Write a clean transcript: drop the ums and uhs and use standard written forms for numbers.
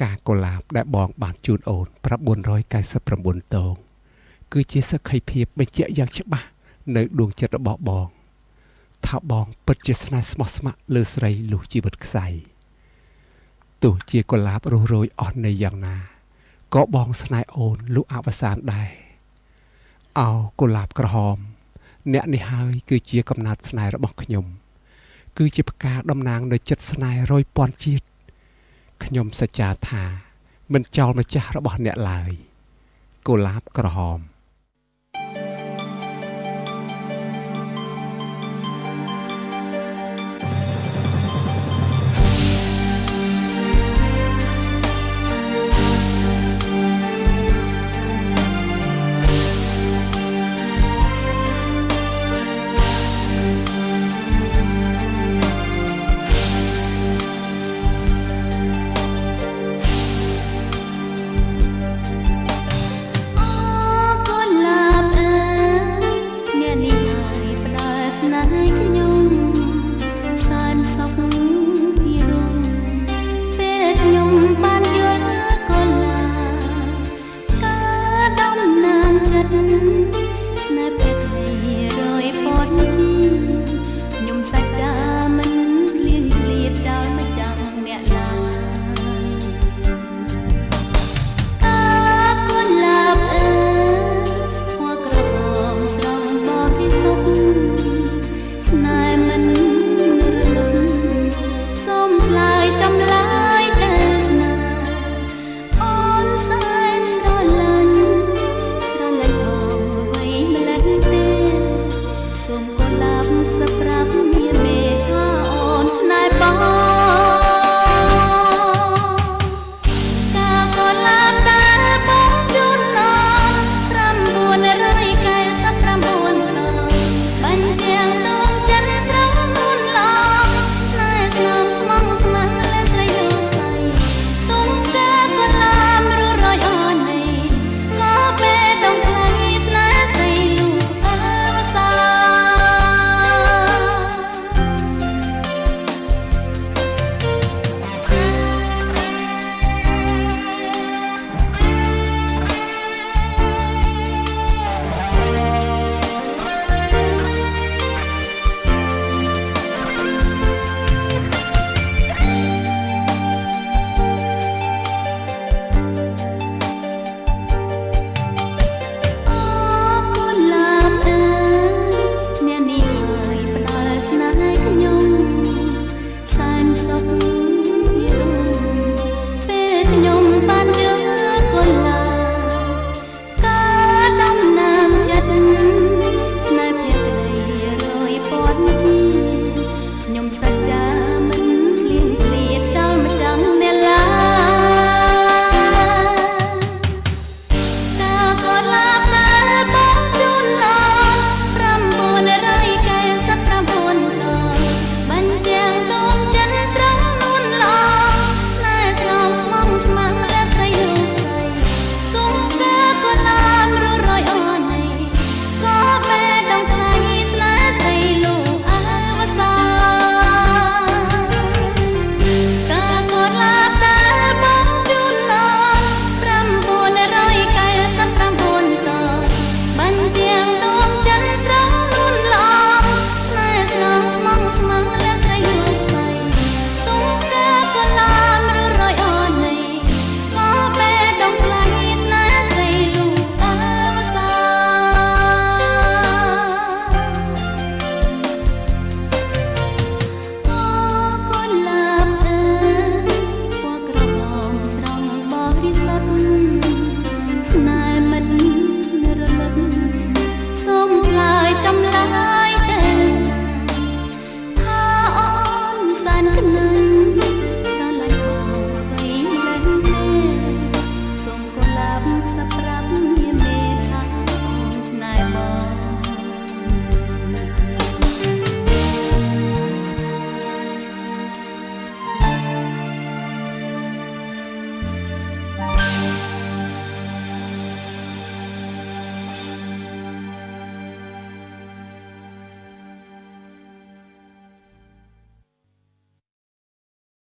ការកុលាបដែលបងបានជូនអូន999តងគឺជាសក្ខីភាពបញ្ជាក់យ៉ាងច្បាស់នៅដួងចិត្តរបស់បងថាបងពិតជាស្នេហ៍ស្មោះស្ម័គ្រលើស្រីលុះជីវិតខ្សែទោះជាកុលាបរុះរោយអស់នៃយ៉ាងណាក៏បងស្នេហ៍អូនលុះអវសានដែរអោកុលាបក្រហមអ្នកនេះហើយគឺជាកំណត់ស្នេហ៍របស់ខ្ញុំគឺជាផ្កាតំណាងនៅចិត្តស្នេហ៍រយពាន់ជាតិខ្ញុំសច្ចាថាមិនចោលម្ចាស់របស់អ្នកឡើយកុលាបក្រហម